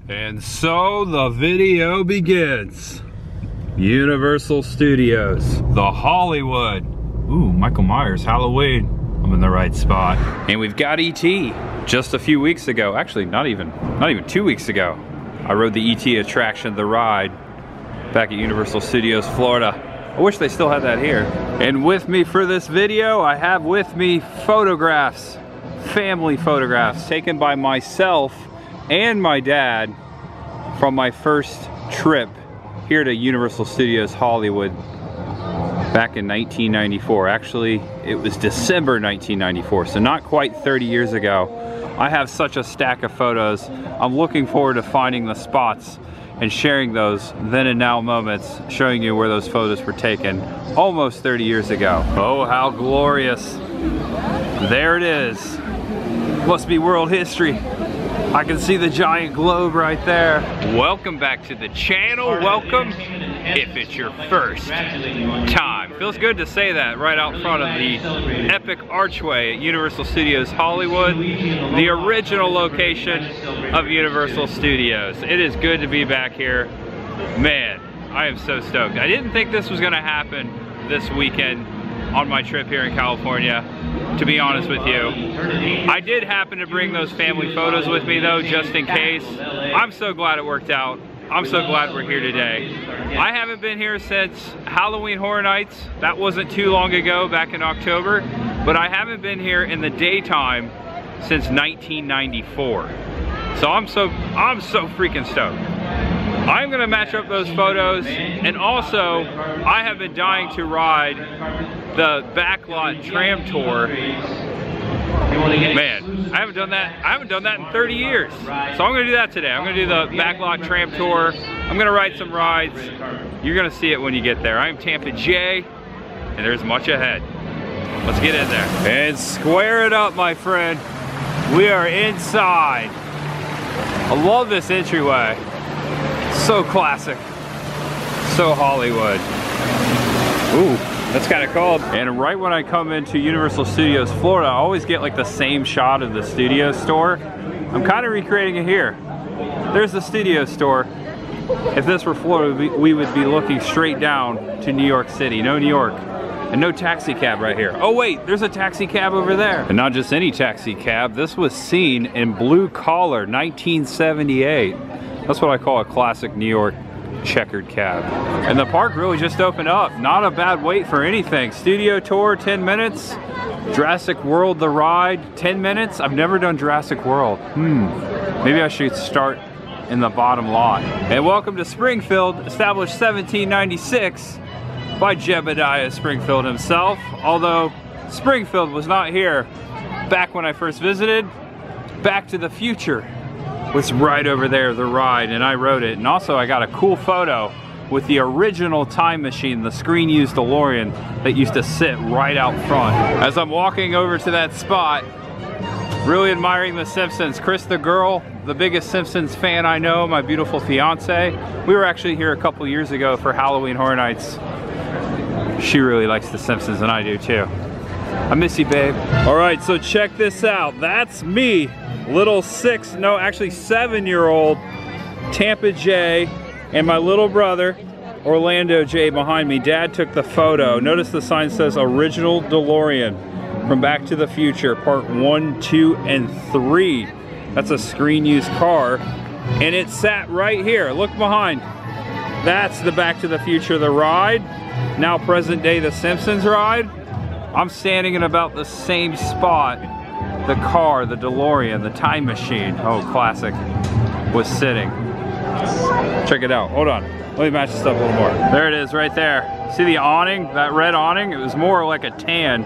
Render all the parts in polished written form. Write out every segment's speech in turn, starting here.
And so the video begins. Universal Studios, the Hollywood. Ooh, Michael Myers, Halloween. I'm in the right spot. And we've got E.T. Just a few weeks ago, actually not even 2 weeks ago, I rode the E.T. attraction, the ride, back at Universal Studios, Florida. I wish they still had that here. And with me for this video, I have with me photographs, family photographs taken by myself and my dad from my first trip here to Universal Studios Hollywood back in 1994. Actually, it was December 1994, so not quite 30 years ago. I have such a stack of photos. I'm looking forward to finding the spots and sharing those then and now moments, showing you where those photos were taken almost 30 years ago. Oh, how glorious. There it is. Must be world history. I can see the giant globe right there. Welcome back to the channel. Welcome if it's your first time. Feels good to say that right out front of the epic archway at Universal Studios Hollywood, the original location of Universal Studios. It is good to be back here. Man, I am so stoked. I didn't think this was gonna happen this weekend on my trip here in California, to be honest with you. I did happen to bring those family photos with me though, just in case. I'm so glad it worked out. I'm so glad we're here today. I haven't been here since Halloween Horror Nights. That wasn't too long ago, back in October, but I haven't been here in the daytime since 1994. So I'm so freaking stoked. I'm gonna match up those photos, and also I have been dying to ride the Backlot Tram Tour. Man, I haven't done that in 30 years. So I'm gonna do that today. I'm gonna do the Backlot Tram Tour. I'm gonna ride some rides. You're gonna see it when you get there. I'm Tampa J, and there's much ahead. Let's get in there. And square it up, my friend. We are inside. I love this entryway. So classic, so Hollywood. Ooh, that's kind of cool. And right when I come into Universal Studios Florida, I always get like the same shot of the studio store. I'm kind of recreating it here. There's the studio store. If this were Florida, we would be looking straight down to New York City. No New York, and no taxi cab right here. Oh wait, there's a taxi cab over there. And not just any taxi cab. This was seen in Blue Collar, 1978. That's what I call a classic New York checkered cab. And the park really just opened up. Not a bad wait for anything. Studio tour, 10 minutes. Jurassic World, the ride, 10 minutes. I've never done Jurassic World. Maybe I should start in the bottom lot. And welcome to Springfield, established 1796 by Jebediah Springfield himself. Although Springfield was not here back when I first visited. Back to the Future was right over there, the ride, and I rode it. And also I got a cool photo with the original time machine, the screen used DeLorean that used to sit right out front. As I'm walking over to that spot, really admiring The Simpsons. Chris the girl, the biggest Simpsons fan I know, my beautiful fiance. We were actually here a couple years ago for Halloween Horror Nights. She really likes The Simpsons, and I do too. I miss you, babe. All right, so check this out. That's me. Little 7-year-old Tampa J, and my little brother Orlando J behind me. Dad took the photo. Notice the sign says original DeLorean from Back to the Future, part 1, 2, and 3. That's a screen used car, and it sat right here. Look behind. That's the Back to the Future, the ride. Now present day, the Simpsons ride. I'm standing in about the same spot the car, the DeLorean, the time machine, oh classic, was sitting. Check it out, hold on. Let me match this up a little more. There it is right there. See the awning, that red awning? It was more like a tan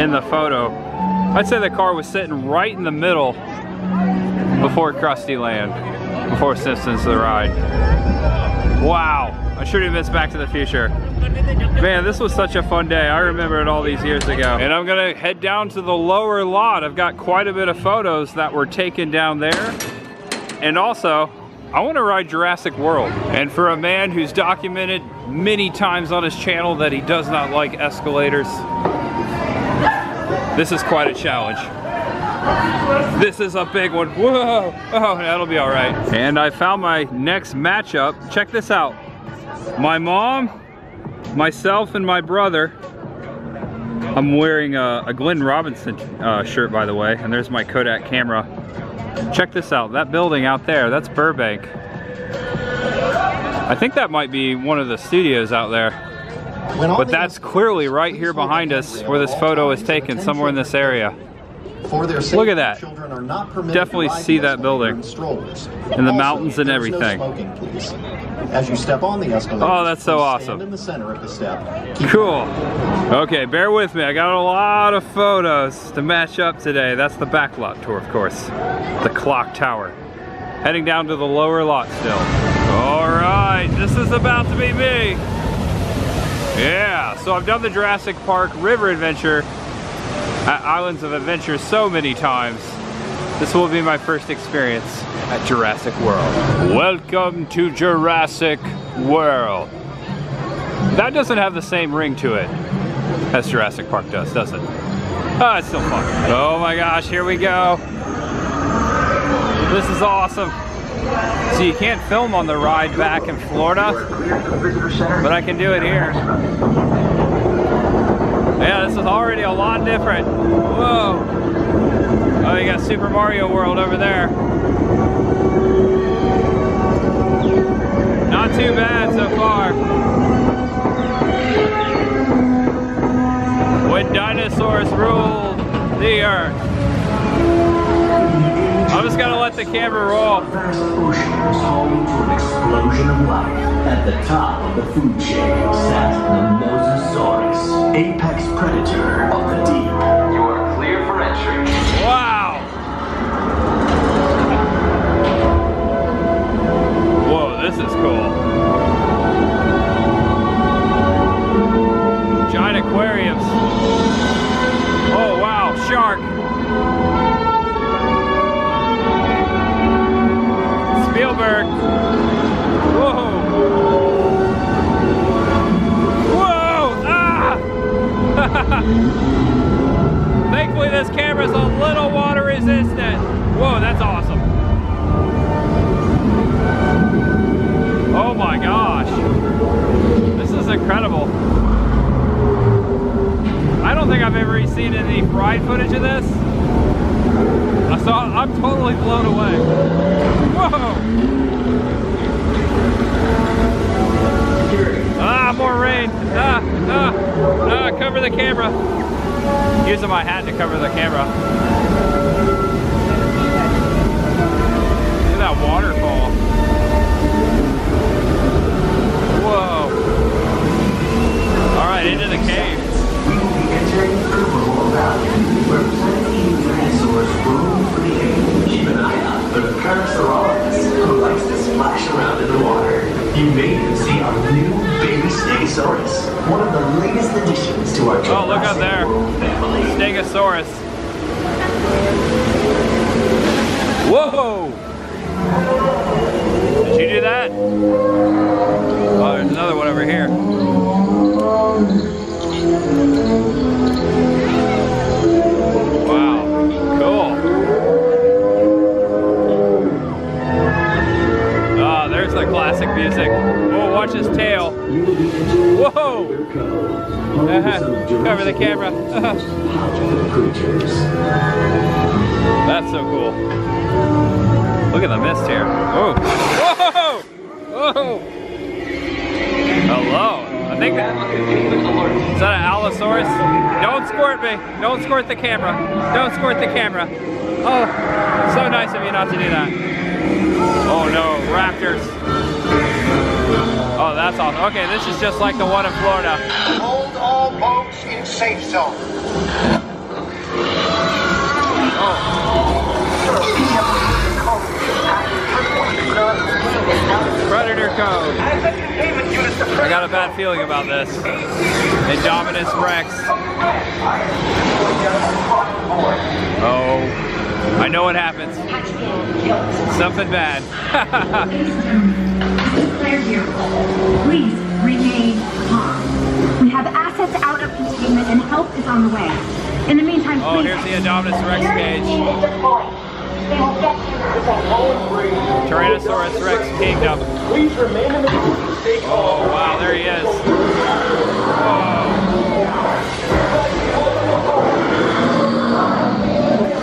in the photo. I'd say the car was sitting right in the middle before Krusty Land, before Simpsons the ride. Wow, I sure did miss Back to the Future. Man, this was such a fun day. I remember it all these years ago. And I'm gonna head down to the lower lot. I've got quite a bit of photos that were taken down there. And also, I wanna ride Jurassic World. And for a man who's documented many times on his channel that he does not like escalators, this is quite a challenge. This is a big one. Whoa! Oh, that'll be all right. And I found my next matchup. Check this out. My mom, myself, and my brother. I'm wearing a Glenn Robinson shirt, by the way, and there's my Kodak camera. Check this out. That building out there, that's Burbank. I think that might be one of the studios out there. But that's clearly right here behind us where this photo is taken, somewhere in this area. Look at that. Definitely see that building. And the mountains and everything. As you step on the escalator, oh, that's so awesome. In the center of the step. Cool. Okay, bear with me. I got a lot of photos to match up today. That's the backlot tour, of course. The clock tower. Heading down to the lower lot still. All right, this is about to be me. Yeah, so I've done the Jurassic Park River Adventure at Islands of Adventure so many times. This will be my first experience at Jurassic World. Welcome to Jurassic World. That doesn't have the same ring to it as Jurassic Park does it? Oh, it's still fun. Oh my gosh, here we go. This is awesome. So you can't film on the ride back in Florida, but I can do it here. Yeah, this is already a lot different. Whoa. Oh, you got Super Mario World over there. Not too bad so far. When dinosaurs ruled the earth. I'm just gonna let the camera roll. Vast oceans home to an explosion of life. At the top of the food chain sat the Mosasaurus, apex predator of the deep. You are clear for entry. Wow! Whoa, this is cool. Giant aquariums. Oh wow, shark. Spielberg. Whoa. Whoa! Ah! Thankfully this camera's a little water resistant. Whoa, that's awesome. Oh my gosh. This is incredible. I don't think I've ever seen any ride footage of this. So I'm totally blown away. Whoa! Ah, more rain. Cover the camera. Using my hat to cover the camera. Look at that waterfall. Whoa. All right, into the cave. We will be entering Coopermore Valley, where plenty dinosaurs roam free. Keep an eye out for the Parasaurolophus, who likes to splash around in the water. You may even see our new baby Stegosaurus, one of the latest additions to our Oh, look up there. Stegosaurus. Whoa! Did you do that? Oh, there's another one over here. Wow, cool. Ah, there's the classic music. Oh, watch his tail. Whoa! Cover the camera. That's so cool. Look at the mist here. Oh! Whoa! Whoa! Hello. I think that, is that an Allosaurus? Don't squirt me. Don't squirt the camera. Don't squirt the camera. Oh, so nice of you not to do that. Oh no, raptors. Oh, that's awesome. Okay, this is just like the one in Florida. Hold all boats in safe zone. Predator code. I got a bad feeling about this. Indominus Rex. Oh, I know what happens. Something bad. Clear here. Please remain calm. We have assets out of containment and help is on the way. In the meantime, Oh, here's the Indominus Rex cage. Tyrannosaurus Rex Kingdom. Oh, wow, there he is. Whoa.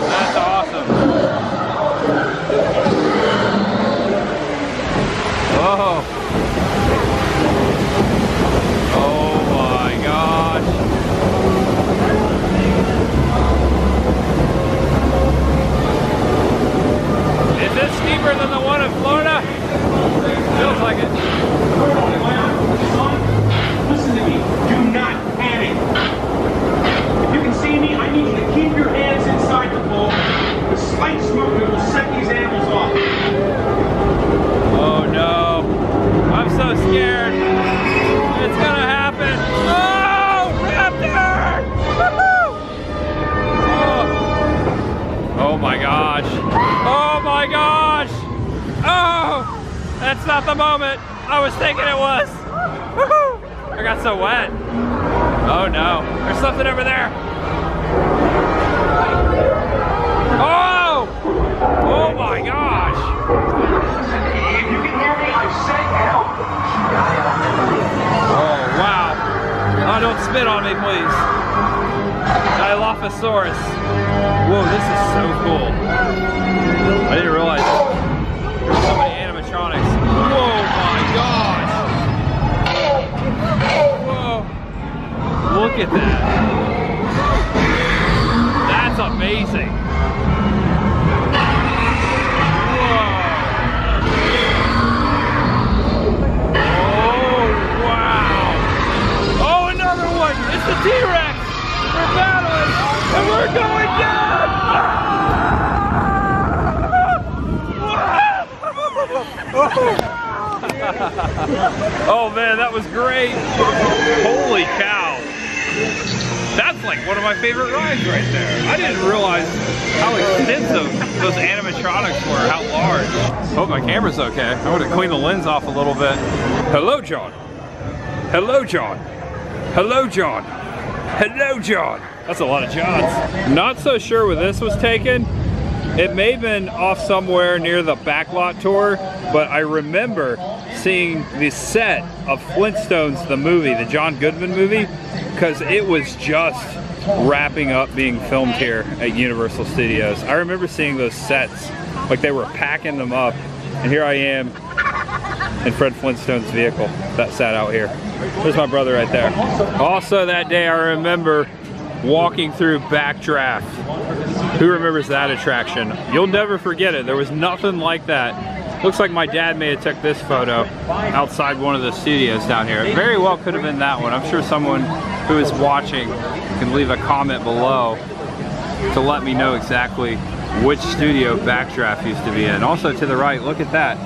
That's awesome. Whoa. Oh my gosh. Is this steeper than the one in Florida? Feels like it. Listen to me. Do not panic. If you can see me, I need you to keep your hands inside the boat. The slight movement will set these animals off. Oh no. I'm so scared. It's gonna happen. Oh, Raptor! Woohoo! Oh my gosh. Oh my gosh. Oh, that's not the moment I was thinking it was. Woohoo! I got so wet. Oh no, there's something over there. Oh! Oh my gosh. If you can hear me, I said help. Oh, wow. Oh, don't spit on me, please. Dilophosaurus. Whoa, this is so cool. I didn't realize there's so many animatronics. Whoa, my gosh. Whoa. Look at that. That's amazing. It's the T-Rex! We're battling! And we're going down! Oh man, that was great! Holy cow! That's like one of my favorite rides right there. I didn't realize how extensive those animatronics were, how large. Hope my camera's okay. I want to clean the lens off a little bit. Hello, John. Hello, John. Hello, John. Hello, John. That's a lot of Johns. Not so sure where this was taken. It may have been off somewhere near the Backlot Tour, but I remember seeing the set of Flintstones, the movie, the John Goodman movie, because it was just wrapping up being filmed here at Universal Studios. I remember seeing those sets, like they were packing them up, and here I am in Fred Flintstone's vehicle that sat out here. There's my brother right there. Also that day I remember walking through Backdraft. Who remembers that attraction? You'll never forget it. There was nothing like that. Looks like my dad may have took this photo outside one of the studios down here. It very well could have been that one. I'm sure someone who is watching can leave a comment below to let me know exactly which studio Backdraft used to be in. Also to the right, look at that.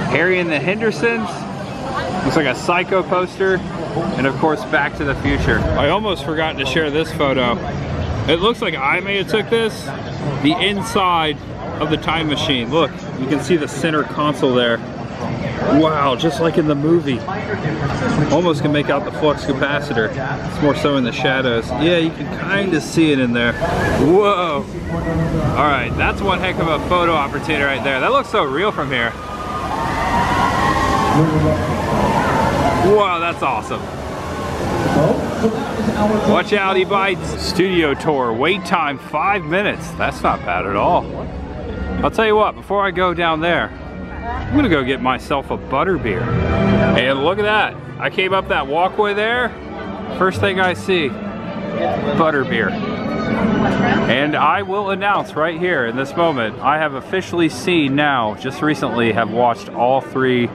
Harry and the Hendersons. Looks like a Psycho poster. And of course, Back to the Future. I almost forgot to share this photo. It looks like I may have took this. The inside of the time machine. Look, you can see the center console there. Wow, just like in the movie. Almost can make out the flux capacitor. It's more so in the shadows. Yeah, you can kind of see it in there. Whoa. All right, that's one heck of a photo opportunity right there. That looks so real from here. Wow, that's awesome. Watch out, he bites. Studio tour, wait time 5 minutes. That's not bad at all. I'll tell you what, before I go down there, I'm gonna go get myself a butterbeer. And look at that. I came up that walkway there. First thing I see, butterbeer. And I will announce right here in this moment, I have officially seen now, just recently have watched all three,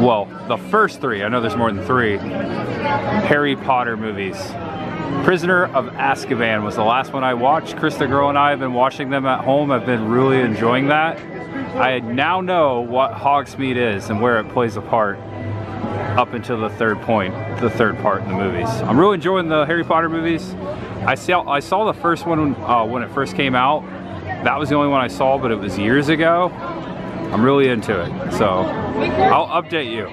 well, the first three, I know there's more than three, Harry Potter movies. Prisoner of Azkaban was the last one I watched. Krista Girl and I have been watching them at home. I've been really enjoying that. I now know what Hogsmeade is and where it plays a part up until the third part in the movies. I'm really enjoying the Harry Potter movies. I saw the first one when it first came out. That was the only one I saw, but it was years ago. I'm really into it. So I'll update you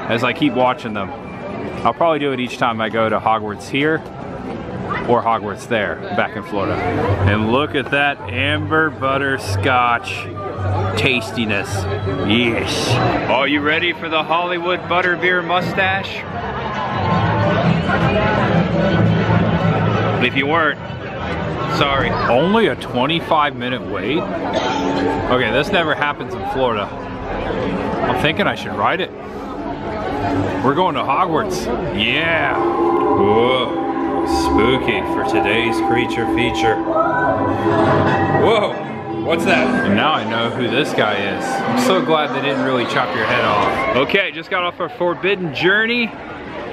as I keep watching them. I'll probably do it each time I go to Hogwarts here. or Hogwarts there, back in Florida. And look at that amber butterscotch tastiness. Yes. Are you ready for the Hollywood butterbeer mustache? If you weren't, sorry. Only a 25-minute wait? Okay, this never happens in Florida. I'm thinking I should ride it. We're going to Hogwarts. Yeah. Whoa. Spooky for today's creature feature. Whoa. What's that? And now I know who this guy is. I'm so glad they didn't really chop your head off. Okay, just got off a Forbidden Journey.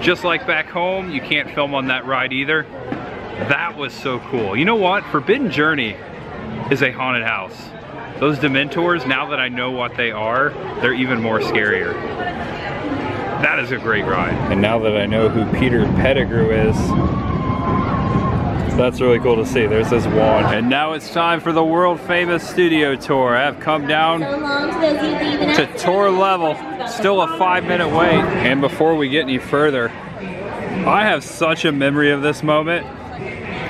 Just like back home, you can't film on that ride either. That was so cool. You know what? Forbidden Journey is a haunted house. Those Dementors, now that I know what they are, they're even more scarier. That is a great ride. And now that I know who Peter Pettigrew is, that's really cool to see. There's this wand. And now it's time for the world famous studio tour. I have come down to tour level. Still a 5-minute wait. And before we get any further, I have such a memory of this moment.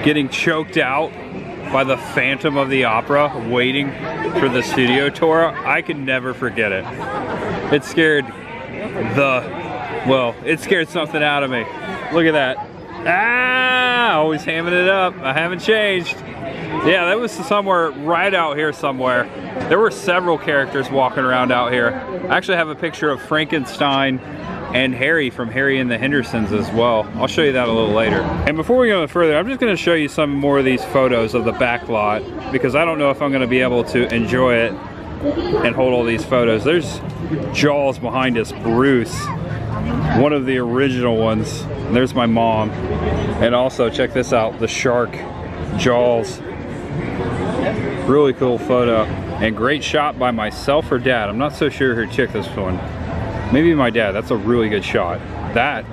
Getting choked out by the Phantom of the Opera, waiting for the studio tour. I can never forget it. It scared it scared something out of me. Look at that. Ah, always hamming it up. I haven't changed. Yeah, that was somewhere right out here somewhere. There were several characters walking around out here. I actually have a picture of Frankenstein and Harry from Harry and the Hendersons as well. I'll show you that a little later. And before we go any further, I'm just gonna show you some more of these photos of the back lot because I don't know if I'm gonna be able to enjoy it and hold all these photos. There's Jaws behind us, Bruce, one of the original ones. And there's my mom. And also check this out, the shark, Jaws. Really cool photo. And great shot by myself or dad. I'm not so sure who took this one. Maybe my dad. That's a really good shot. That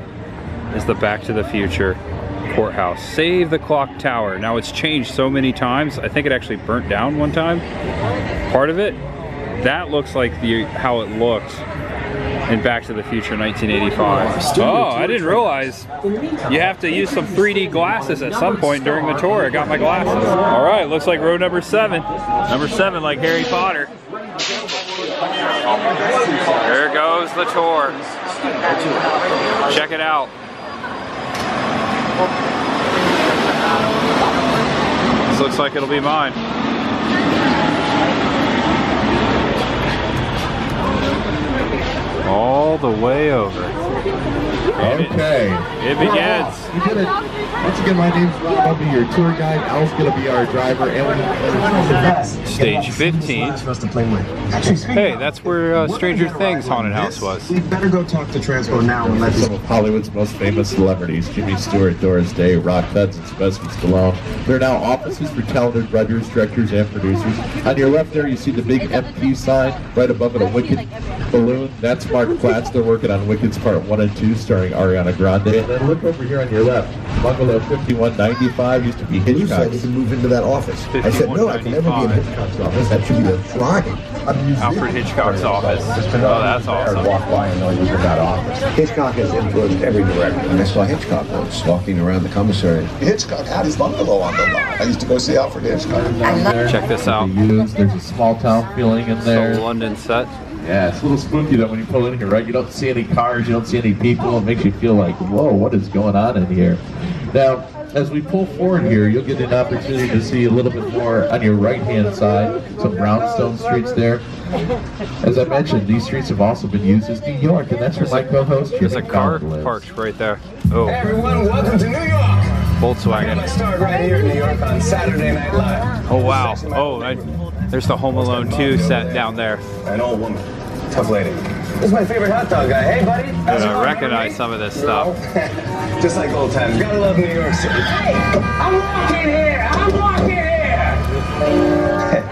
is the Back to the Future courthouse. Save the Clock Tower. Now it's changed so many times. I think it actually burnt down one time. Part of it. That looks like how it looked in Back to the Future 1985. Oh, I didn't realize you have to use some 3D glasses at some point during the tour. I got my glasses. All right, looks like row number 7. Number 7, like Harry Potter. There goes the tour. Check it out. This looks like it'll be mine. All the way over. Okay. It begins. You did it. Once again, my name's Rob. I'll be your tour guide. Al's going to be our driver. And Stage 15. Hey, that's where Stranger Things Haunted House was. We better go talk to Transpo now and let some of Hollywood's most famous celebrities, Jimmy Stewart, Doris Day, Rock Hudson, Sylvester Stallone. There are now offices for talented writers, directors, and producers. On your left there, you see the big MP sign. Right above it, a Wicked balloon. That's Mark Platts. They're working on Wicked's Part 1 and 2, starring Ariana Grande. And then look over here on your left. Bungalow 5195 used to be Hitchcock's. You can move into that office. I said, no, I can never be in Hitchcock's office. That should be the flying. Alfred Hitchcock's office. Oh, that's awesome. Walk by and know you're in that office. Hitchcock has influenced every director. And I saw Hitchcock once walking around the commissary. Hitchcock had his bungalow on the lot. I used to go see Alfred Hitchcock. Check this out. There's a small town feeling in there. It's a London set. Yeah, it's a little spooky though when you pull in here, right? You don't see any cars, you don't see any people. It makes you feel like, whoa, what is going on in here? Now, as we pull forward here, you'll get an opportunity to see a little bit more on your right-hand side, some brownstone streets there. As I mentioned, these streets have also been used as New York, and that's where my co-host There's a car parked right there. Oh. Hey everyone, welcome to New York. Volkswagen. Let's start right here in New York on Saturday Night Live. Oh wow. Oh, there's the Home Alone 2 set down there. An old woman, tough lady. This is my favorite hot dog guy. Hey buddy. I recognize some of this stuff. Just like old times. Gotta love New York City. Hey, I'm walking here.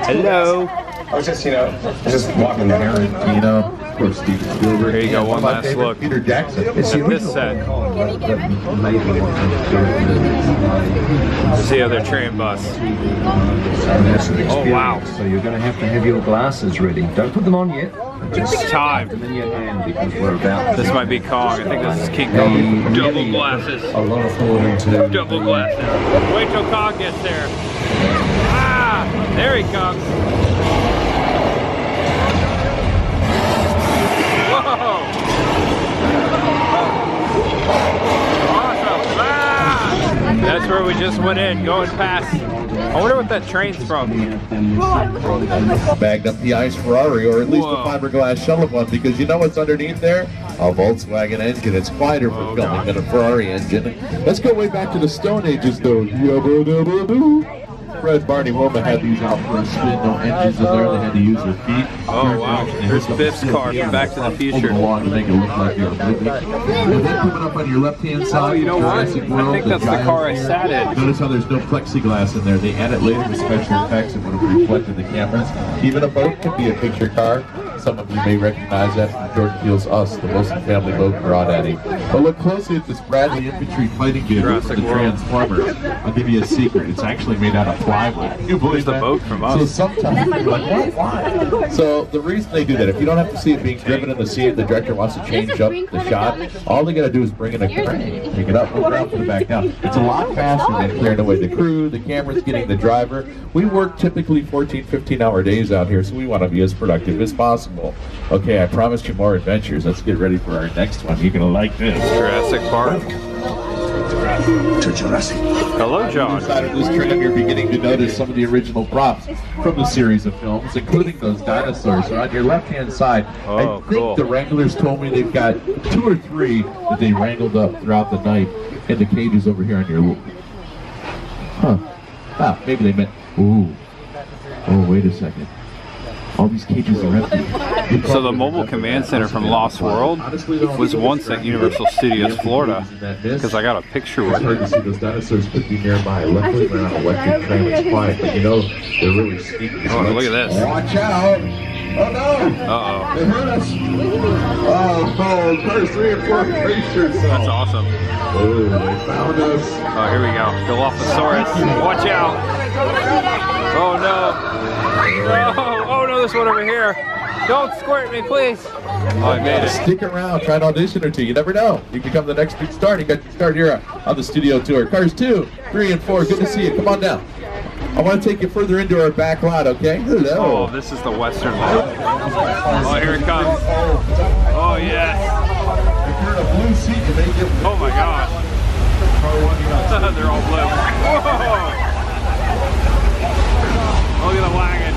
Hello. I was just, just walking there. course, Steven Spielberg. Here you go, and one my last favorite, look. Peter Jackson. It's At this set. See how they're train bus. Oh wow! So you're going to have your glasses ready. Don't put them on yet. It's time. Them in your hand because we're about. This might be Kong. I think this is King Kong. Double glasses. A lot of thought into. Double glasses. Wait till Kong gets there. Ah! There he comes. Whoa! Awesome! Ah! That's where we just went in, going past. I wonder what that train's from. Bagged up the ice Ferrari, or at least the fiberglass shell of one, because you know what's underneath there? A Volkswagen engine. It's quieter for filming than a Ferrari engine. Let's go way back to the Stone Ages, though. Fred, Barney, Wilma had these out for a spin. No engines in there. They had to use their feet. Oh wow! There's Biff's car from Back to the Future. Along to make it look like you're moving. And then coming up on your left-hand side, Oh, you know what? I Jurassic World, think that's the car I sat in. Notice how there's no plexiglass in there. They add it later with special effects and would have reflected the cameras. Even a boat can be a picture car. Some of you may recognize that from Jordan Peele's Us, the Wilson family boat crawdaddy. But look closely at this Bradley infantry fighting vehicle from the Transformers. I'll give you a secret. It's actually made out of plywood. You believe the that? boat from Us. So sometimes you're like, why? So the reason they do that, if you don't have to see it being driven in the sea and the director wants to change up the shot, all they gotta do is bring in a crane, pick it up, move it out, put it back down. It's a lot faster than clearing away the crew, the cameras, getting the driver. We work typically 14, 15-hour days out here, so we want to be as productive as possible. Okay, I promised you more adventures. Let's get ready for our next one. You're gonna like this. Jurassic Park. To Jurassic. Hello, John. Inside of this tram, you're beginning to notice some of the original props from the series of films, including those dinosaurs. So on your left-hand side, I think the Wranglers told me they've got 2 or 3 that they wrangled up throughout the night in the cages over here on your... Ah, maybe they meant... Ooh. Oh, wait a second. All these cages are empty. So the mobile command center from Lost World was once at Universal Studios Florida, because I got a picture with It's hard to it. see those dinosaurs could be nearby. Luckily, we're on an electric train. It's quiet, but you know they're really sneaky. Oh, look at this. Watch out! Oh no! Uh-oh. They hurt us! Oh, cars 3 and 4 creatures. That's awesome. Oh, they found us. Oh, here we go. Dilophosaurus. Watch out. Oh, no. Oh, no, this one over here. Don't squirt me, please. Oh, I made it. Stick around. Try an audition or two. You never know. You can become the next big star. You got your start here on the studio tour. Cars 2, 3, and 4. Good to see you. Come on down. I want to take you further into our back lot, okay? Hello. Oh, this is the Western lot. Oh, here it comes. Oh, yes. If you're in a blue seat, you may get... Oh, my gosh. They're all blue. Whoa. Look at the wagon.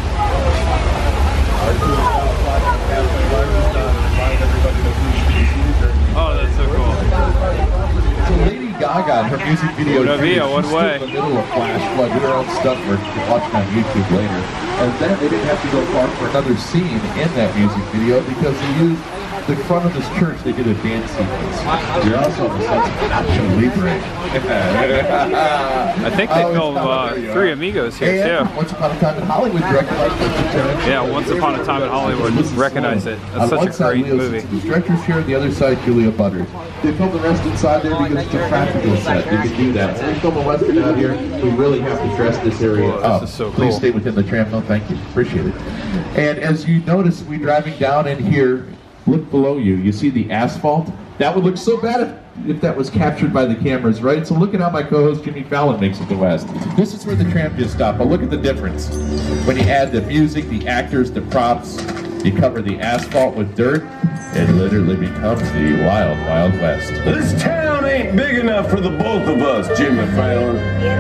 Oh, that's so cool. So Lady Gaga in her music video, Una Via, one she's way. in the middle of Flash Flood, did her own stunt work. You can watch it on YouTube later. And then they didn't have to go far for another scene in that music video because they used the front of this church. They did a dance sequence. You're also on the set of Nacho Libre. I think they filmed Three Amigos here, And too. Once Upon a Time in Hollywood, directed by Quentin Tarantino. Yeah, Once Upon a Time in Hollywood. Recognize it. On That's such one a side, great Leo movie. Simpson's director's here, on the other side, Julia Butters. They filmed the rest inside there because it's a practical set. They can do that. When we film a Western out here, we really have to dress this area up. This is so Please cool. stay within the tram. No, thank you. Appreciate it. And as you notice, we're driving down in here. Look below you. You see the asphalt? That would look so bad if that was captured by the cameras, right? So look at how my co-host Jimmy Fallon makes it to West. This is where the tram just stopped, but look at the difference. When you add the music, the actors, the props, you cover the asphalt with dirt, it literally becomes the wild, wild West. This town ain't big enough for the both of us, Jimmy Fallon.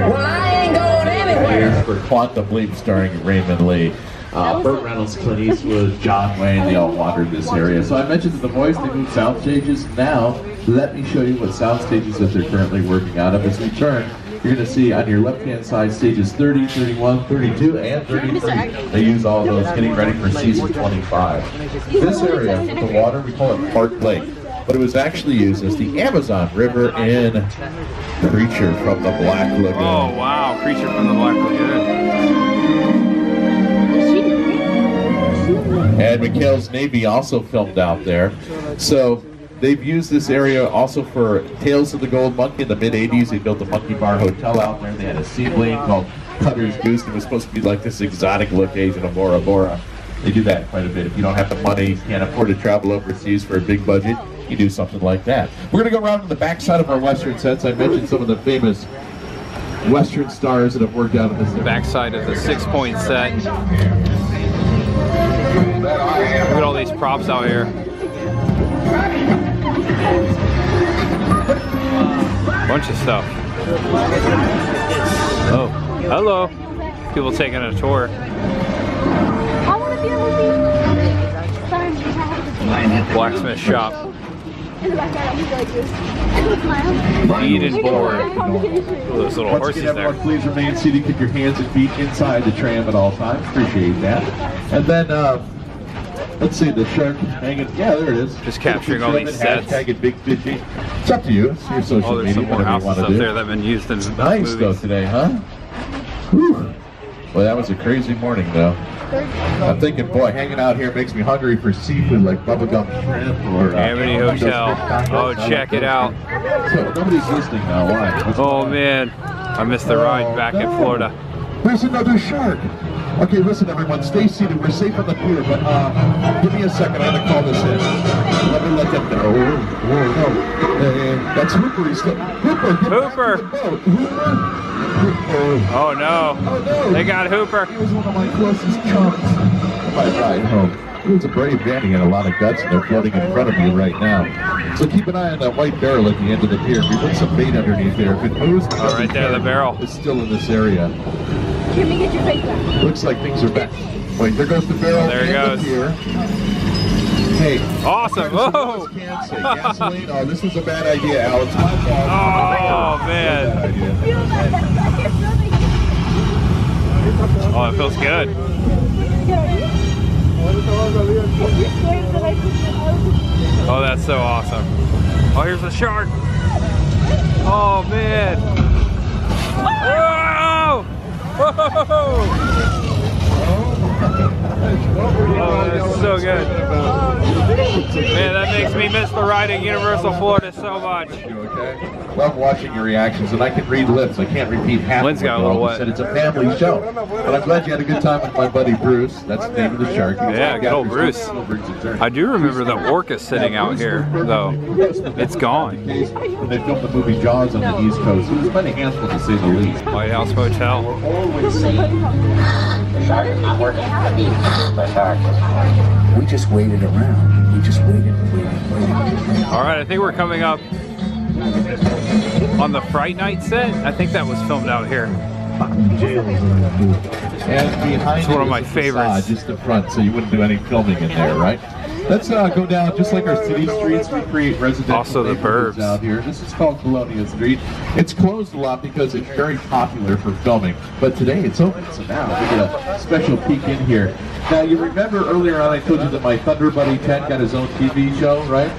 Well, I ain't going anywhere. For Quantum Leap starring Raymond Lee. Burt Reynolds, Clint Eastwood, John Wayne, they all wandered this area. So I mentioned that The Voice, they moved sound stages. Now, let me show you what sound stages that they're currently working out of. As we turn, you're going to see on your left-hand side stages 30, 31, 32, and 33. They use all of those getting ready for season 25. This area with the water, we call it Park Lake. But it was actually used as the Amazon River in Creature from the Black Lagoon. Oh, wow. Creature from the Black Lagoon. And McHale's Navy also filmed out there. So they've used this area also for Tales of the Gold Monkey in the mid-'80s. They built a Monkey Bar Hotel out there. They had a seaplane called Cutter's Goose. It was supposed to be like this exotic location of Bora Bora. They do that quite a bit. If you don't have the money, can't afford to travel overseas for a big budget, you do something like that. We're going to go around to the backside of our Western sets. I mentioned some of the famous Western stars that have worked out in this. Backside of the 6-point set. Look at all these props out here. Bunch of stuff. Oh, hello. People taking a tour. Blacksmith shop. Heated board. Those little horses there. Everyone please remain seated. Keep your hands and feet inside the tram at all times. Appreciate that. And then, let's see, the shark hanging. Yeah, there it is. Just capturing all these sets. Hashtag it big fishing. It's up to you. It's your social there's media. Some more houses up there that have been used in nice movies. Though today, huh? Whew. Well, that was a crazy morning though. I'm thinking, boy, hanging out here makes me hungry for seafood like bubblegum shrimp or Amity Hotel. Oh, check it out. So nobody's listening now. Why? Oh man, I missed the ride back in Florida. There's another shark. Okay, listen, everyone, stay seated. We're safe on the pier, but give me a second. I'm gonna call this in. Let me let them know. Oh, no. That's Hooper. He's still Hooper. Oh no. Oh no. They got Hooper. He was one of my closest chums. My ride home. He was a brave man. He had a lot of guts, and they're floating in front of you right now. So keep an eye on that white barrel at the end of the pier. We put some bait underneath there. If it moves, oh, right there, the barrel is still in this area. Can we get your face back? Looks like things are back. Wait, there goes the barrel. There it goes. Hey. Awesome. Whoa. Gasoline. Oh, this was a bad idea, Al. It's my fault. Oh, man. Oh, it feels good. Oh, that's so awesome. Oh, here's a shark. Oh, man. Whoa! Whoa! Oh, that's so good. Man, that makes me miss the ride at Universal Florida so much. Love watching your reactions, and I can read lips. I can't repeat half Lynn's of got a little wet. Said it's a family show. But I'm glad you had a good time with my buddy Bruce. That's the name of the shark. Yeah, good old Bruce. I do remember the orca sitting out here, though. It's gone. When they filmed the movie Jaws on the East Coast, it was quite a handful to say the least. White House Motel. We just waited around. We just waited. All right, I think we're coming up on the Fright Night set. I think that was filmed out here. And behind it's one of my favorites. Just the front, so you wouldn't do any filming in there, right? Let's go down, just like our city streets, we create residential also the burbs out here. This is called Colonial Street. It's closed a lot because it's very popular for filming, but today it's open, so now we get a special peek in here. Now, you remember earlier on I told you that my Thunder Buddy Ted got his own TV show, right?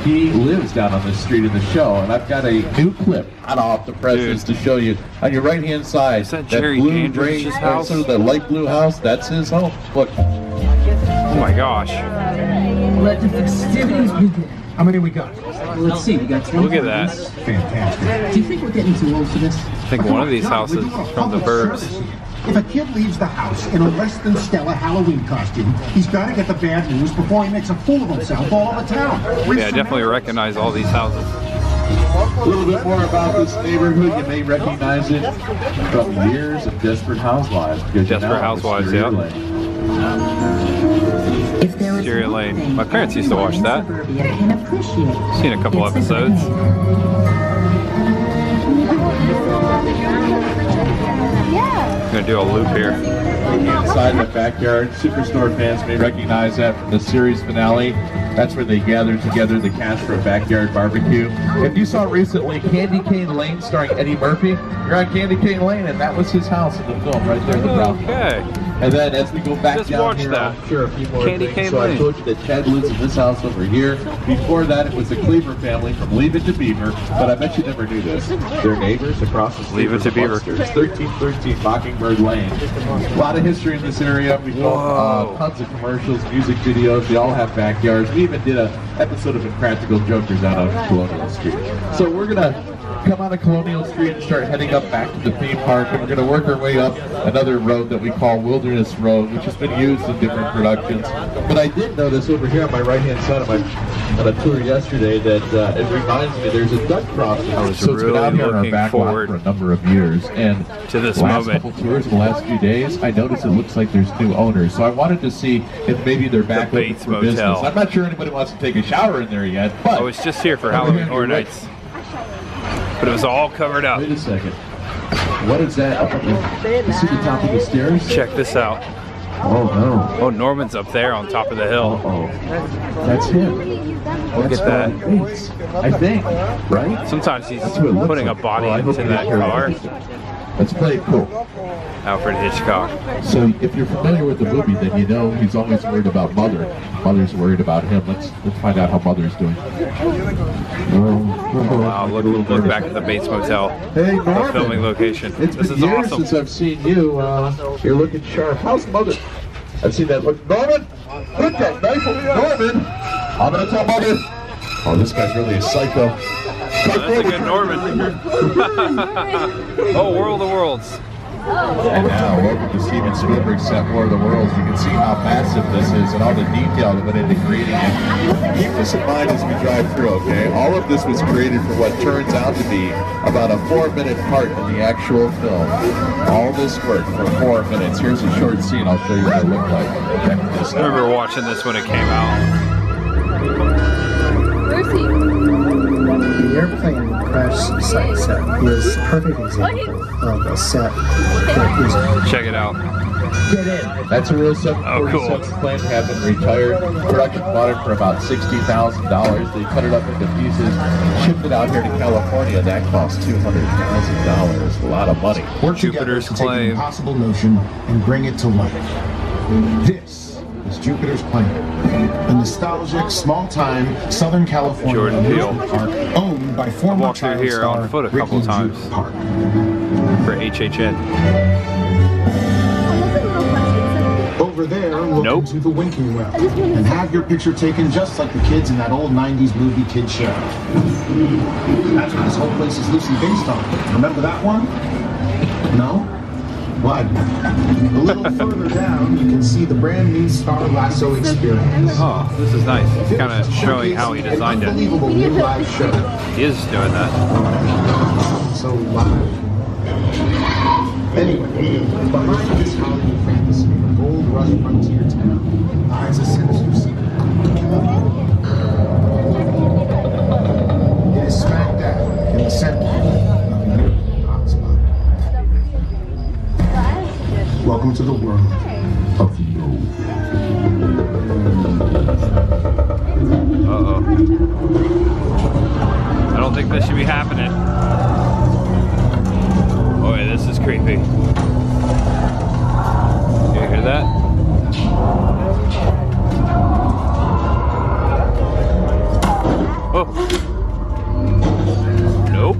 He lives down on this street in the show, and I've got a new clip hot off the presses to show you. On your right-hand side, is that Jerry Dandridge's house? Sort of the light blue house, that's his home. Look. Oh my gosh. Let the festivities begin. How many we got? Let's see, we got 20. Look at that. Fantastic. Do you think we're getting too old for this? I think one of these houses is from the burbs. If a kid leaves the house in a less than stellar Halloween costume, he's got to get the bad news before he makes a fool of himself all over town. Yeah, I definitely recognize all these houses. A little bit more about this neighborhood. You may recognize it from years of Desperate Housewives. Desperate Housewives, yeah. Stereo Lane. My parents used to watch that. Seen a couple episodes. I'm gonna do a loop here. Inside the backyard, Superstore fans may recognize that from the series finale. That's where they gathered together the cast for a backyard barbecue. If you saw recently Candy Cane Lane starring Eddie Murphy, you're on Candy Cane Lane, and that was his house in the film right there in the brown. Okay. And then as we go back Just down watch here, that. I'll share a few more Candy things. cane So I lane. told you that Chad lives in this house over here. Before that, it was the Cleaver family from Leave It to Beaver. But I bet you never knew this. They're neighbors across the street. Leave It to Beaver. 1313 Mockingbird Lane. A lot of history in this area. We filmed tons of commercials, music videos. They all have backyards. We even did an episode of Impractical Jokers out on Colonial Street. So we're gonna come out of Colonial Street and start heading up back to the theme park, and we're going to work our way up another road that we call Wilderness Road, which has been used in different productions. But I did notice over here on my right-hand side on a tour yesterday that it reminds me there's a duck crossing. I was So it's been out really here in our looking back lot forward for a number of years, and to this the last moment. couple tours, the last few days, I noticed it looks like there's new owners. So I wanted to see if maybe they're back open Bates for business. Motel. I'm not sure anybody wants to take a shower in there yet, but I was just here for Halloween Horror Nights, but it was all covered up. wait a second. What is that? You see the top of the stairs? Check this out. Oh no. Oh, Norman's up there on top of the hill. Oh, that's him. Look at that. I think, right? Sometimes he's That's what it looks putting a like. body Well, I hope into you that get car. That's pretty cool. Alfred Hitchcock. So if you're familiar with the movie, then you know he's always worried about Mother. Mother's worried about him. Let's find out how Mother's doing. Wow, look back at the Bates Motel. Hey, The Norman. filming location. It's This been is years awesome. since I've seen you. You're looking sharp. How's Mother? I've seen that look. Norman! Put that knife on Norman! I'm gonna tell Mother. Oh, this guy's really a psycho. That's a good Norman. Oh, World of Worlds. And now, welcome to Steven Spielberg's set War of the Worlds. You can see how massive this is and all the detail that went into creating it. Keep this in mind as we drive through, okay? All of this was created for what turns out to be about a 4-minute part in the actual film. All this work for 4 minutes. Here's a short scene. I'll show you what it looked like. Check this I out. remember watching this when it came out. Where's he? The airplane crash site set is a perfect example of a set that is... Check it out. Get in. That's a real 747 plane, had been retired. Production bought it for about $60,000. They cut it up into pieces, shipped it out here to California. That cost $200,000. A lot of money. Work Jupiter's together to take an claim. impossible notion and bring it to life. This is Jupiter's Claim, a nostalgic, small-time Southern California Jordan Peele. amusement park owned by former walked through child here star on foot a couple Ricky times. Juke Park. For HHN. Over there, look Nope. into the winking well and have your picture taken just like the kids in that old 90s movie Kid Show. That's what this whole place is loosely based on. Remember that one? No? What? A little further down, you can see the brand new Star Lasso Experience. Oh, this is nice. It's kind of showing how he designed it. Unbelievable new live show. He is doing that. So live. Anyway, behind this Hollywood fantasy, a gold rush frontier town, lies a sinister secret. It is smack dab in the center of the European hotspot. Welcome to the world of no. Uh-oh. I don't think this should be happening. Oh yeah, this is creepy. You hear that? Oh. Nope.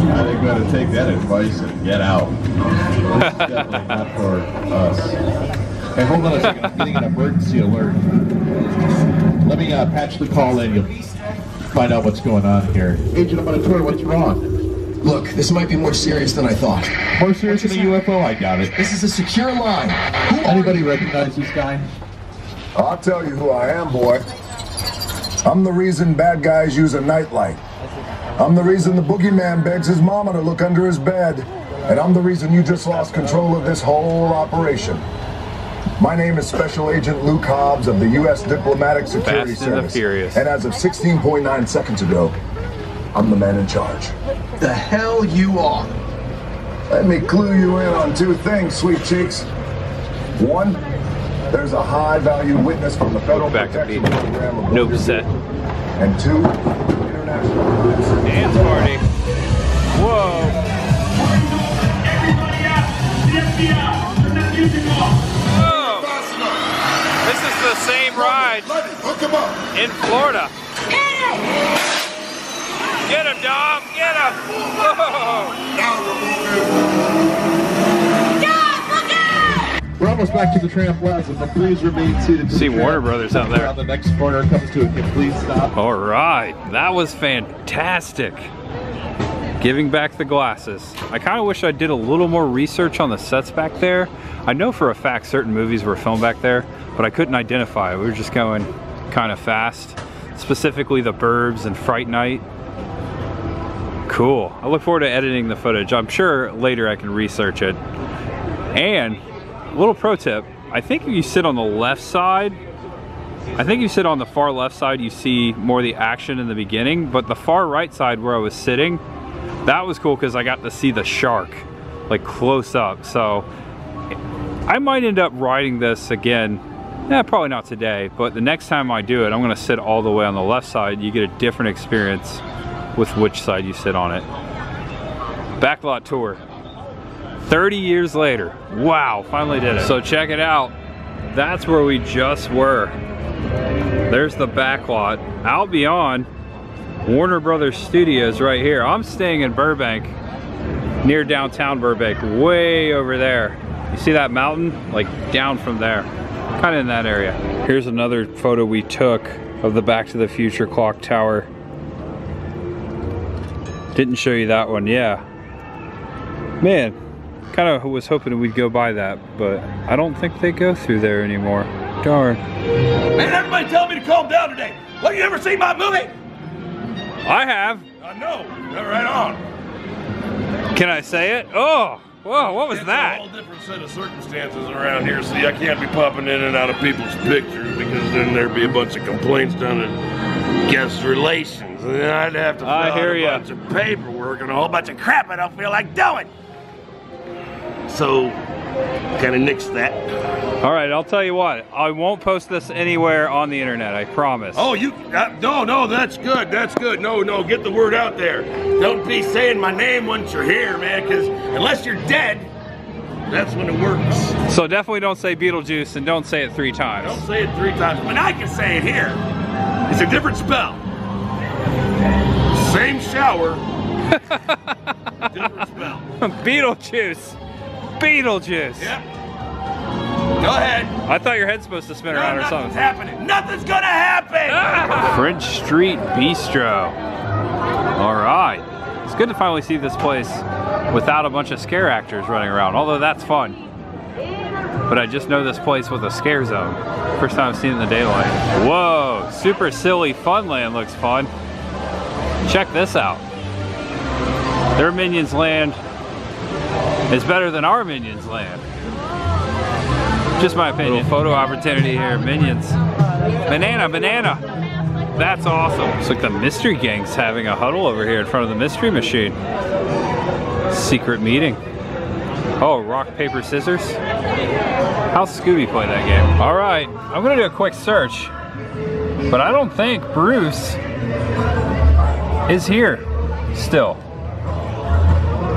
I think we ought to take that advice and get out. It's definitely not for us. Hey, hold on a second. I'm getting an emergency alert. Let me patch the call in. You'll find out what's going on here. Agent, I'm on a tour. What's wrong? Look, this might be more serious than I thought. More serious than a UFO? I doubt it. This is a secure line. Anybody recognize this guy? I'll tell you who I am, boy. I'm the reason bad guys use a nightlight. I'm the reason the boogeyman begs his mama to look under his bed. And I'm the reason you just lost control of this whole operation. My name is Special Agent Luke Hobbs of the U.S. Diplomatic Security Fast and the Service. Furious. And as of 16.9 seconds ago, I'm the man in charge. The hell you are. Let me clue you in on two things, sweet cheeks. One, there's a high-value witness from the Federal Back to Protection beat. Program of Nope Border set. And two, international Dance party. Whoa. Whoa. This is the same ride in Florida. Get him, Dom! Get him! Whoa. We're almost back to the Tramp Plaza, but please remain seated. See Warner Brothers out there. The next corner comes to a complete stop. All right, that was fantastic. Giving back the glasses. I kind of wish I did a little more research on the sets back there. I know for a fact certain movies were filmed back there, but I couldn't identify. We were just going kind of fast. Specifically the Burbs and Fright Night. Cool. I look forward to editing the footage. I'm sure later I can research it. And little pro tip, I think if you sit on the left side, I think you sit on the far left side, you see more of the action in the beginning, but the far right side where I was sitting, that was cool because I got to see the shark like close up. So I might end up riding this again. Probably not today, but the next time I do it, I'm gonna sit all the way on the left side. You get a different experience with which side you sit on it. Backlot Tour. 30 years later. Wow, finally did it. So check it out. That's where we just were. There's the backlot. Out beyond Warner Brothers Studios right here. I'm staying in Burbank, near downtown Burbank, way over there. You see that mountain? Like down from there. Kind of in that area. Here's another photo we took of the Back to the Future clock tower. Didn't show you that one, yeah. Man. Kind of was hoping we'd go by that, but I don't think they go through there anymore. Darn. Man, everybody tell me to calm down today. Well, you ever seen my movie? I have. I know. Right on. Can I say it? Oh, whoa, what was that? It's a whole different set of circumstances around here. See, I can't be popping in and out of people's pictures because then there'd be a bunch of complaints done at guest relations. And then I'd have to fill out a bunch of paperwork and a whole bunch of crap I don't feel like doing. So, kind of nix that. All right, I'll tell you what. I won't post this anywhere on the internet, I promise. Oh, no, that's good, that's good. No, get the word out there. Don't be saying my name once you're here, man, because unless you're dead, that's when it works. So definitely don't say Beetlejuice and don't say it 3 times. Don't say it 3 times, but I can say it here. It's a different spell. Same shower, different spell. Beetlejuice. Beetlejuice. Yep. Go ahead. I thought your head's supposed to spin around or something. Nothing's happening. Nothing's gonna happen. French Street Bistro. All right. It's good to finally see this place without a bunch of scare actors running around, although that's fun. But I just know this place with a scare zone. First time I've seen it in the daylight. Whoa, Super Silly Funland looks fun. Check this out. Their Minions Land is better than our Minions Land. Just my opinion. Photo opportunity here, Minions. Banana. That's awesome. Looks like the Mystery Gang's having a huddle over here in front of the Mystery Machine. Secret meeting. Oh, rock, paper, scissors. How's Scooby play that game? All right, I'm gonna do a quick search, but I don't think Bruce is here still.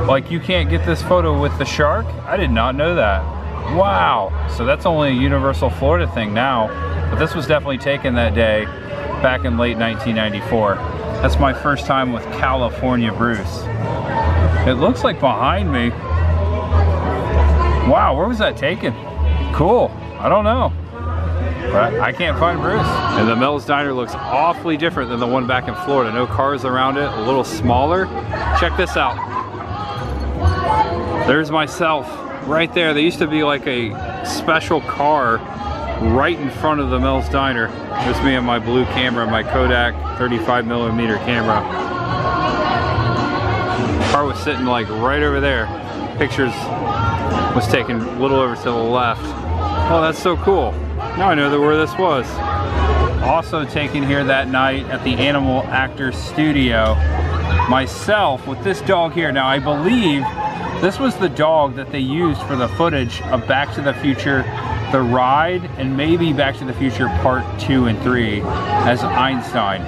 Like, you can't get this photo with the shark? I did not know that. Wow. So that's only a Universal Florida thing now. But this was definitely taken that day back in late 1994. That's my first time with California Bruce. It looks like behind me. Wow, where was that taken? Cool. I don't know. But I can't find Bruce. And the Mel's Diner looks awfully different than the one back in Florida. No cars around it, a little smaller. Check this out. There's myself right there. There used to be like a special car right in front of the Mel's Diner. There's me and my blue camera, my Kodak 35mm camera. Car was sitting like right over there. Pictures was taken a little over to the left. Oh, that's so cool. Now I know where this was. Also taken here that night at the Animal Actors Studio. Myself with this dog here. Now I believe this was the dog that they used for the footage of Back to the Future, the ride, and maybe Back to the Future Part 2 and 3 as Einstein.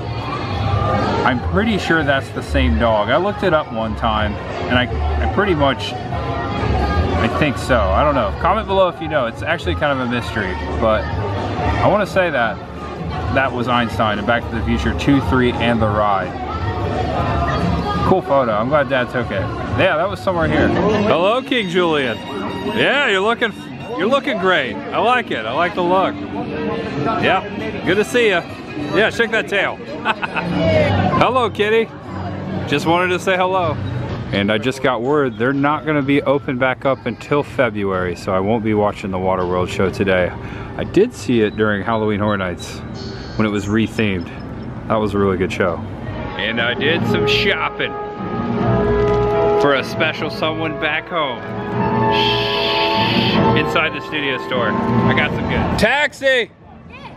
I'm pretty sure that's the same dog. I looked it up one time, and I pretty much, I think so. I don't know. Comment below if you know. It's actually kind of a mystery, but I want to say that that was Einstein in Back to the Future 2, 3, and The Ride. Cool photo. I'm glad Dad took it. Yeah, that was somewhere here. Hello, King Julian. Yeah, you're looking great. I like it. I like the look. Yeah, good to see you. Yeah, shake that tail. Hello, kitty. Just wanted to say hello. And I just got word they're not going to be open back up until February, so I won't be watching the Waterworld show today. I did see it during Halloween Horror Nights when it was rethemed. That was a really good show. And I did some shopping for a special someone back home. Inside the studio store. I got some good. Taxi! Yeah,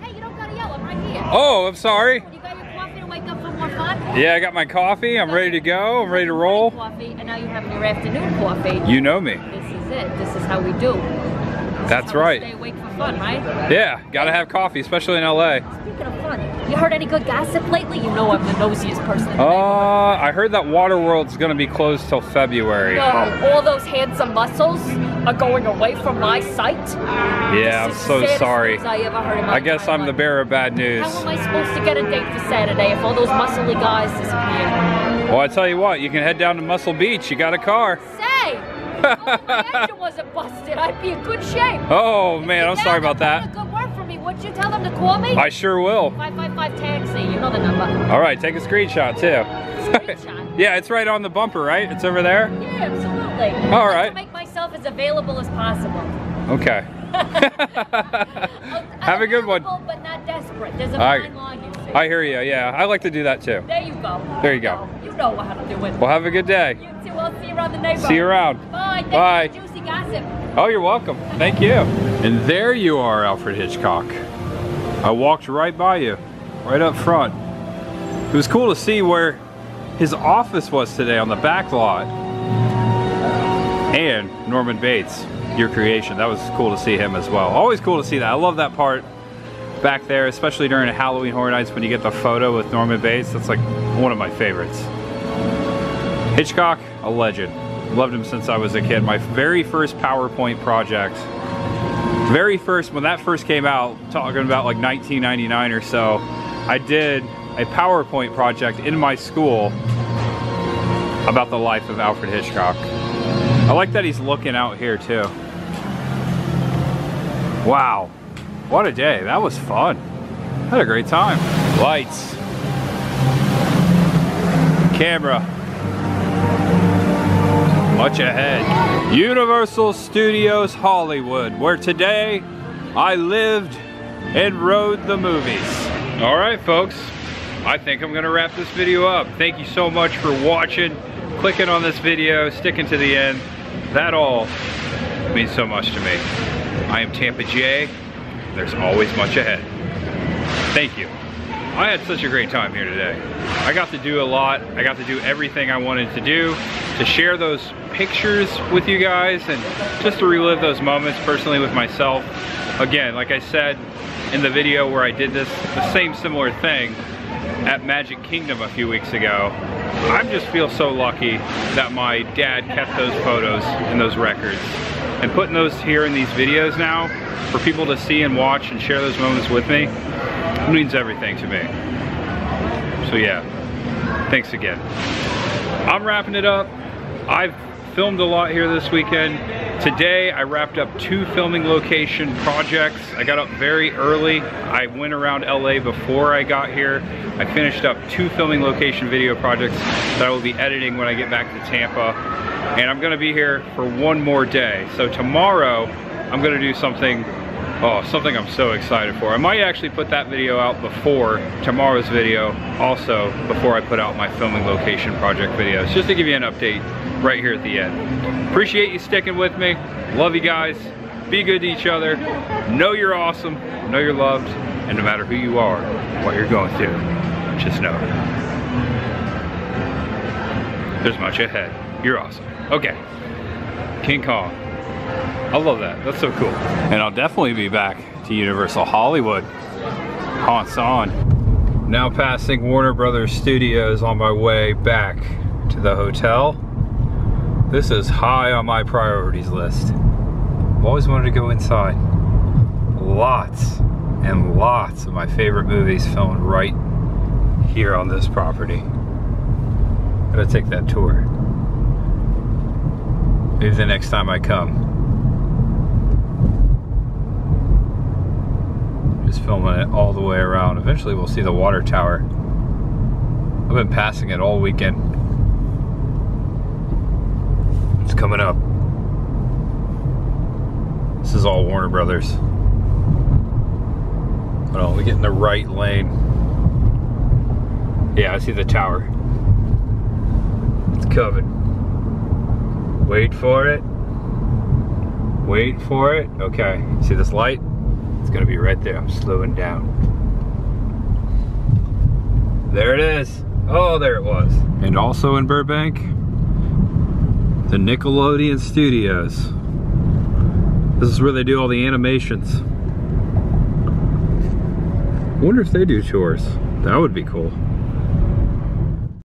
hey, you don't gotta yell, I'm right here. Oh, I'm sorry. You got your coffee to wake up for more fun? Yeah, I got my coffee. I'm ready to go. I'm ready to roll. Coffee, and now you're having your afternoon coffee. You know me. This is it. This is how we do. That's right. Stay awake for fun, right? Yeah, gotta have coffee, especially in LA. Speaking of fun, you heard any good gossip lately? You know I'm the nosiest person in the I heard that Waterworld's gonna be closed till February. No, all those handsome muscles are going away from my sight. Yeah, I'm so sorry. I guess I'm the bearer of bad news. How am I supposed to get a date for Saturday if all those muscly guys disappear? Well, I tell you what, you can head down to Muscle Beach. You got a car. Say! If my engine wasn't busted, I'd be in good shape. Oh man, I'm sorry about that. Good work for me. Would you tell them to call me? I sure will. 555 taxi. You know the number. All right, take a screenshot too. Screenshot? Yeah, it's right on the bumper, right? It's over there. Yeah, absolutely. All I'd right. like to make myself as available as possible. Okay. Have a good one. But not desperate. There's a fine line here. I hear you. Yeah, I like to do that too. There you go. There you go. You know how to do it. Well, have a good day. You too. I'll see you around the neighborhood. See you around. Bye. Bye. Thank you for the juicy gossip. Oh, you're welcome. Thank you. And there you are, Alfred Hitchcock. I walked right by you, right up front. It was cool to see where his office was today on the back lot. And Norman Bates, your creation. That was cool to see him as well. Always cool to see that. I love that part back there, especially during Halloween Horror Nights when you get the photo with Norman Bates. That's like one of my favorites. Hitchcock, a legend. Loved him since I was a kid. My very first PowerPoint project, when that first came out, talking about like 1999 or so, I did a PowerPoint project in my school about the life of Alfred Hitchcock. I like that he's looking out here too. Wow, what a day. That was fun. Had a great time. Lights. Camera. Much ahead. Universal Studios Hollywood, where today I lived and rode the movies. All right, folks, I think I'm gonna wrap this video up. Thank you so much for watching, clicking on this video, sticking to the end. That all means so much to me. I am Tampa J. There's always much ahead. Thank you. I had such a great time here today. I got to do a lot. I got to do everything I wanted to do, to share those pictures with you guys and just to relive those moments personally with myself. Again, like I said in the video where I did this, the same similar thing at Magic Kingdom a few weeks ago. I just feel so lucky that my dad kept those photos and those records. And putting those here in these videos now for people to see and watch and share those moments with me, it means everything to me. So yeah, thanks again. I'm wrapping it up. I've filmed a lot here this weekend. Today I wrapped up 2 filming location projects. I got up very early. I went around LA before I got here. I finished up 2 filming location video projects that I will be editing when I get back to Tampa. And I'm gonna be here for 1 more day. So tomorrow I'm gonna do something, something I'm so excited for. I might actually put that video out before tomorrow's video, also before I put out my filming location project videos, just to give you an update right here at the end. Appreciate you sticking with me. Love you guys. Be good to each other. Know you're awesome. Know you're loved. And no matter who you are, what you're going through, just know there's much ahead. You're awesome. Okay. King Kong. I love that. That's so cool. And I'll definitely be back to Universal Hollywood. Haunts on. Now passing Warner Brothers Studios on my way back to the hotel. This is high on my priorities list. I've always wanted to go inside. Lots and lots of my favorite movies filmed right here on this property. Gotta take that tour. Maybe the next time I come. Just filming it all the way around. Eventually we'll see the water tower. I've been passing it all weekend. It's coming up. This is all Warner Brothers. Hold on, we get in the right lane. Yeah, I see the tower. It's coming. Wait for it. Wait for it. Okay, see this light? It's gonna be right there. I'm slowing down. There it is. Oh, there it was. And also in Burbank, the Nickelodeon Studios. This is where they do all the animations. I wonder if they do tours. That would be cool.